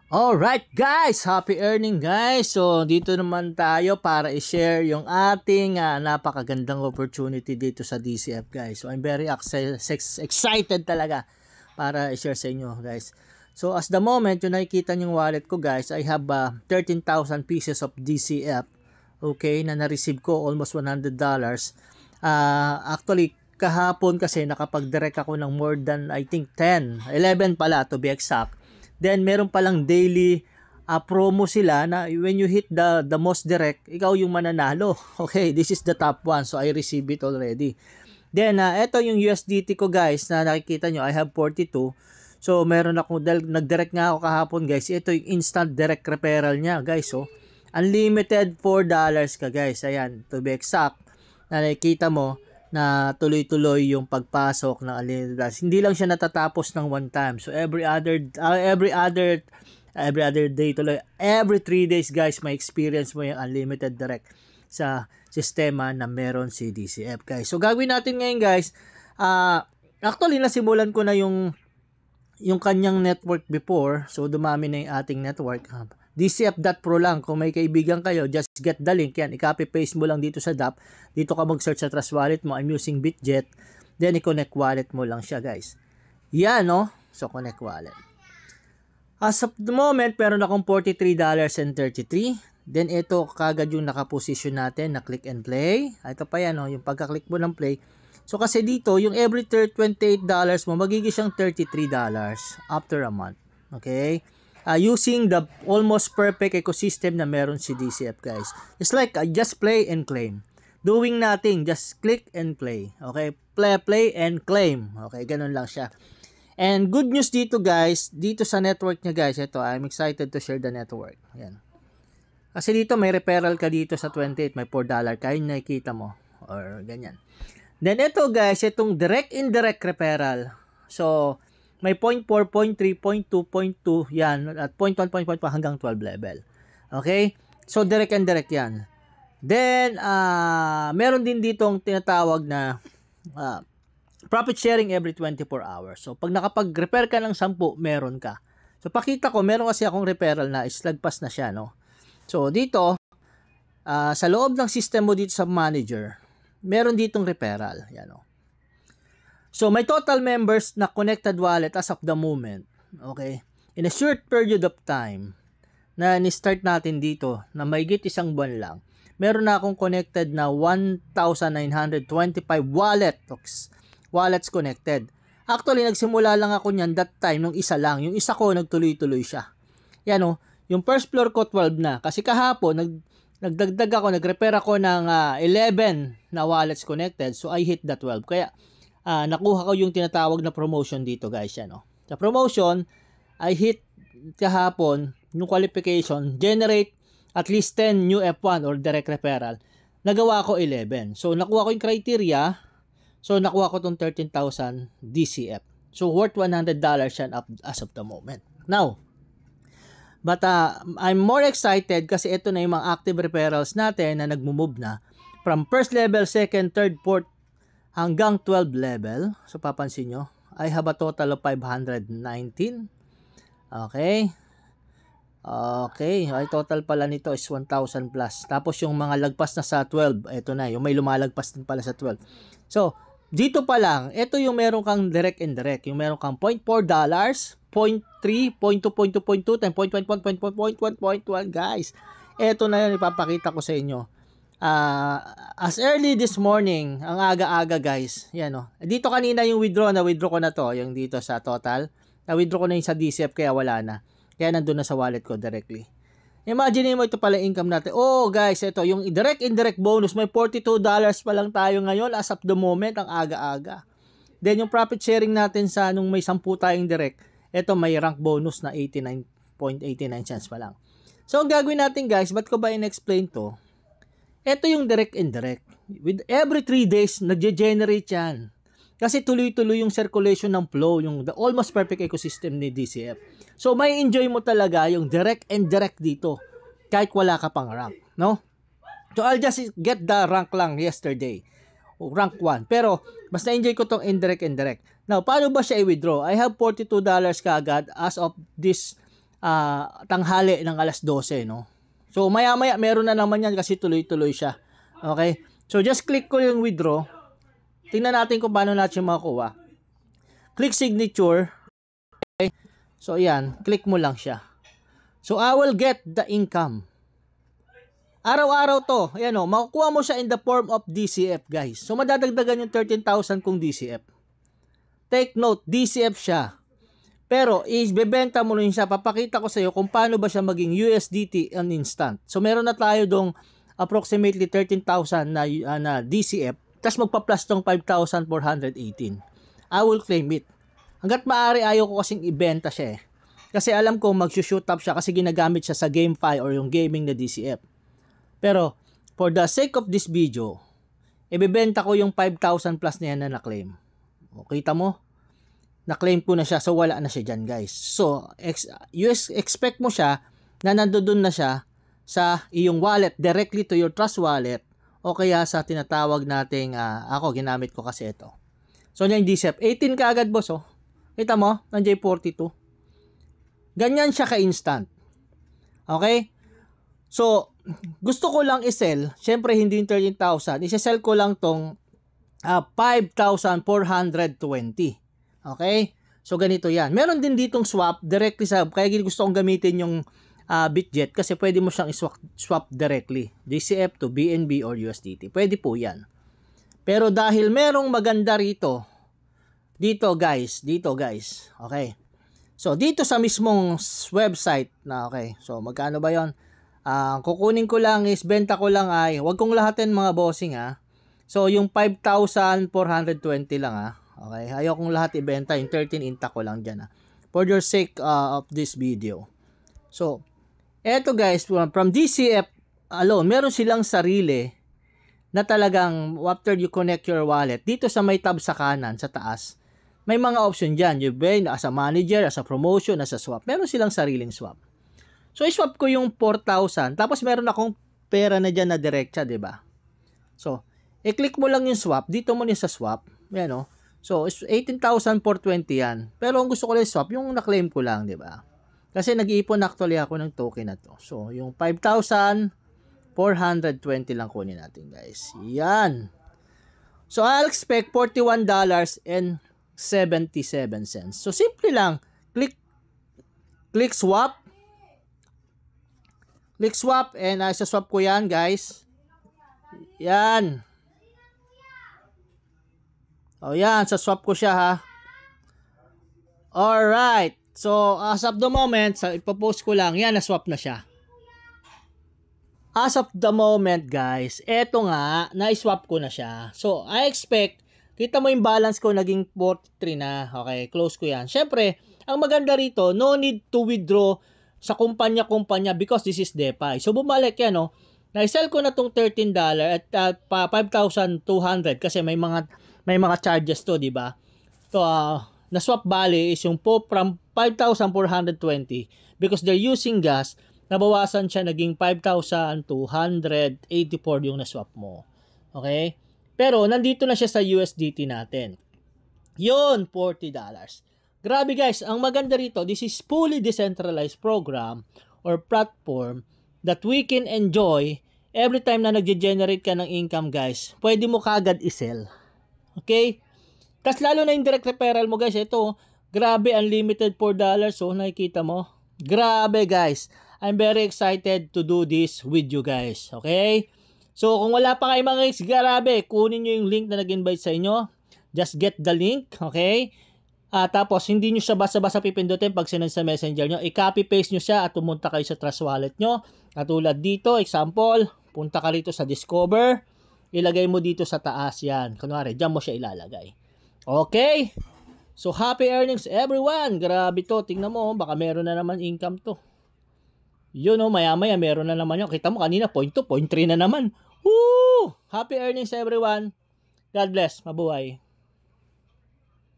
Alright guys, happy earning guys. So dito naman tayo para i-share yung ating napakagandang opportunity dito sa DCF guys. So I'm very excited talaga para i-share sa inyo guys. So as the moment, yung nakikita yung wallet ko guys, I have 13,000 pieces of DCF. Okay, na na-receive ko almost $100. Actually, kahapon kasi nakapag-direct ako ng more than I think 11 pala to be exact. Then meron palang daily promo sila na when you hit the most direct, ikaw yung mananalo. Okay, this is the top one. So I receive it already. Then ito yung USDT ko guys na nakikita nyo, I have 42. So meron ako, nag-direct nga ako kahapon guys. Ito yung instant direct referral niya guys. So unlimited $4 ka guys. Ayan, to be exact. Na nakikita mo na tuloy-tuloy yung pagpasok ng unlimited plus. Hindi lang siya natatapos ng one time. So every other day tuloy, every 3 days guys, may experience mo yung unlimited direct sa sistema na meron si DCF guys. So gagawin natin ngayon guys, actually nasimulan ko na yung kanyang network before. So dumami na yung ating network. DCF.pro lang. Kung may kaibigan kayo, just get the link yan. I-copy paste mo lang dito sa DApp. Dito ka mag-search sa Trust Wallet mo. I'm using Bitget. Then i-connect wallet mo lang siya guys. Yan no. So connect wallet. As of the moment, meron akong $43.33. Then ito kagad yung nakaposition natin na click and play. Ito pa yan no. Yung pagka-click mo ng play. So kasi dito, yung every $28 mo, magiging siyang $33 after a month. Okay? Using the almost perfect ecosystem na meron si DCF guys. It's like just play and claim. Doing nothing, just click and play. Okay? Play and claim. Okay? Ganun lang siya. And good news dito guys, dito sa network niya guys, ito, I'm excited to share the network. Ayan. Kasi dito may referral ka dito sa 28, may $4. Kaya nakikita mo. Or ganyan. Then ito guys, itong direct indirect referral. So, may 0.4, 0.3, 0.2, 0.2, yan, at 0.1, 0.1 hanggang 12 level. Okay? So, direct and direct yan. Then, meron din ditong tinatawag na profit sharing every 24 hours. So, pag nakapag-repair ka ng 10, meron ka. So, pakita ko, meron kasi akong referral na islagpas na siya, no? So, dito, sa loob ng system mo dito sa manager, meron ditong referral. Yan, no? So, may total members na connected wallet as of the moment. Okay? In a short period of time na ni-start natin dito na may git isang buwan lang, meron na akong connected na 1,925 wallets connected. Actually, nagsimula lang ako niyan that time nung isa lang. Yung isa ko, nagtuloy-tuloy siya. Yan o. Yung first floor ko, 12 na. Kasi kahapon, nagdagdag ako, nag-repair ako ng 11 na wallets connected. So, I hit the 12. Kaya, nakuha ko yung tinatawag na promotion dito guys yan, no? Sa promotion I hit kahapon yung qualification, generate at least 10 new F1 or direct referral. Nagawa ko 11. So nakuha ko yung criteria. So nakuha ko tong 13,000 DCF. So worth $100 yan as of the moment. Now, but I'm more excited kasi ito na yung mga active referrals natin na nagmo-move na from first level, second, third, fourth hanggang 12 level. So, papansin nyo, I have a total of 519. Okay. Okay. Ay, total pala nito is 1,000 plus. Tapos, yung mga lagpas na sa 12, ito na. Yung may lumalagpas din pala sa 12. So, dito pa lang, ito yung meron kang direct and direct. Yung meron kang $0.4, 0.3, 0.2, 0.2, 0.2, 0.1, 0.1, guys. Ito na yun, ipapakita ko sa inyo. As early this morning, ang aga-aga guys, yan o. Dito kanina yung na-withdraw ko na to, yung dito sa total. Na-withdraw ko na yung sa DCF kaya wala na. Kaya nandun na sa wallet ko directly. Imagine mo ito pala income natin. Oh guys, ito yung direct indirect bonus, may $42 pa lang tayo ngayon as of the moment, ang aga-aga. Then yung profit sharing natin sa nung may 10 tayong direct, ito may rank bonus na 89.89 cents pa lang. So ang gagawin natin guys, ba't ko ba in-explain to? Ito yung direct and direct. With every 3 days, nagge-generate yan. Kasi tuloy-tuloy yung circulation ng flow, yung the almost perfect ecosystem ni DCF. So, may enjoy mo talaga yung direct and direct dito. Kahit wala ka pang rank, no? So, I'll just get the rank lang yesterday. O rank 1. Pero, mas na-enjoy ko tong indirect and direct. Now, paano ba siya i-withdraw? I have $42 kaagad as of this tanghali ng alas 12, no? So, maya-maya, meron na naman yan kasi tuloy-tuloy siya. Okay? So, just click ko yung withdraw. Tingnan natin kung paano natin makuha. Click signature. Okay? So, yan. Click mo lang siya. So, I will get the income. Araw-araw to. Ayan o. Makukuha mo siya in the form of DCF, guys. So, madadagdagan yung 13,000 kung DCF. Take note, DCF siya. Pero, ibebenta mo rin siya. Papakita ko sa iyo kung paano ba siya maging USDT on instant. So, meron na tayo dong approximately 13,000 na DCF. Tapos magpa-plus tong 5,418. I will claim it. Hanggat maaari, ayaw ko kasing ibenta siya eh. Kasi alam ko mag-shoot up siya kasi ginagamit siya sa GameFi or yung gaming na DCF. Pero, for the sake of this video, ibebenta ko yung 5,000 plus na yan na na-claim. O, kita mo? Na-claim ko na siya, so wala na siya dyan, guys. So, expect mo siya na nandoon na siya sa iyong wallet, directly to your Trust Wallet, o kaya sa tinatawag nating, ako, ginamit ko kasi ito. So, yan yung DCF. 18 ka agad, boss, oh. Kita mo? Nandiyan 42. Ganyan siya ka-instant. Okay? So, gusto ko lang i-sell. Siyempre, hindi yung 13,000. I-sell ko lang tong 5,420. Okay? So, ganito yan. Meron din ditong swap directly sa, kaya gusto kong gamitin yung Bitget kasi pwede mo siyang swap directly. DCF to BNB or USDT. Pwede po yan. Pero dahil merong maganda rito, dito guys. Okay? So, dito sa mismong website na, okay. So, magkano ba yon? Kukunin ko lang is, benta ko lang ay, wag kong lahatin mga bossing ha. So, yung 5,420 lang ha. Okay, ayaw kong lahat ibenta, yung 13 intact ko lang dyan for your sake of this video. So, eto guys, from DCF alone, meron silang sarili na talagang after you connect your wallet, dito sa may tab sa kanan, sa taas, may mga option dyan. You buy as a manager, as a promotion, as a swap. Meron silang sariling swap. So, i-swap ko yung 4,000, tapos meron akong pera na dyan na direkta, diba? So, i-click mo lang yung swap, dito mo niya sa swap, yan o. So, 18,420 yan. Pero ang gusto ko lang swap, yung na-claim ko lang, di ba? Kasi nag-iipon actually ako ng token na to. So, yung 5,420 lang kunin natin, guys. Yan. So, I'll expect $41.77. So, simple lang. Click swap. Click swap and isa-swap ko yan, guys. Yan. O yan, sa swap ko siya ha. Alright. So, as of the moment, ipopost ko lang, yan, na-swap na siya. As of the moment, guys, eto nga, na-swap ko na siya. So, I expect, kita mo yung balance ko, naging 43 na. Okay, close ko yan. Siyempre, ang maganda rito, no need to withdraw sa kumpanya-kumpanya because this is DeFi. So, bumalik yan, no? Na-sell ko na tong $13 at 5,200 kasi may mga charges to, di ba? So, na swap value is yung from 5,420 because they're using gas, nabawasan siya, naging 5,284 yung na-swap mo. Okay? Pero, nandito na siya sa USDT natin. Yun, $40. Grabe guys, ang maganda rito, this is fully decentralized program or platform that we can enjoy every time na nag-generate ka ng income, guys. Pwede mo kagad i-sell. Okay? Tapos lalo na yung direct referral mo, guys. Ito, grabe, unlimited $4. So, nakikita mo? Grabe, guys. I'm very excited to do this with you, guys. Okay? So, kung wala pa kayo mga guys, grabe, kunin nyo yung link na nag-invite sa inyo. Just get the link. Okay? Tapos, hindi nyo siya basa-basa pipindutin pag sinend sa messenger nyo. I-copy-paste nyo siya at pumunta kayo sa Trust Wallet nyo. Katulad dito, example, punta ka rito sa Discover. Ilagay mo dito sa taas yan. Kunwari, dyan mo siya ilalagay. Okay? So, happy earnings everyone. Grabe to. Tingnan mo, baka meron na naman income to. Yun o, maya-maya meron na naman yun. Kita mo kanina, 0.2, 0.3 na naman. Woo! Happy earnings everyone. God bless. Mabuhay.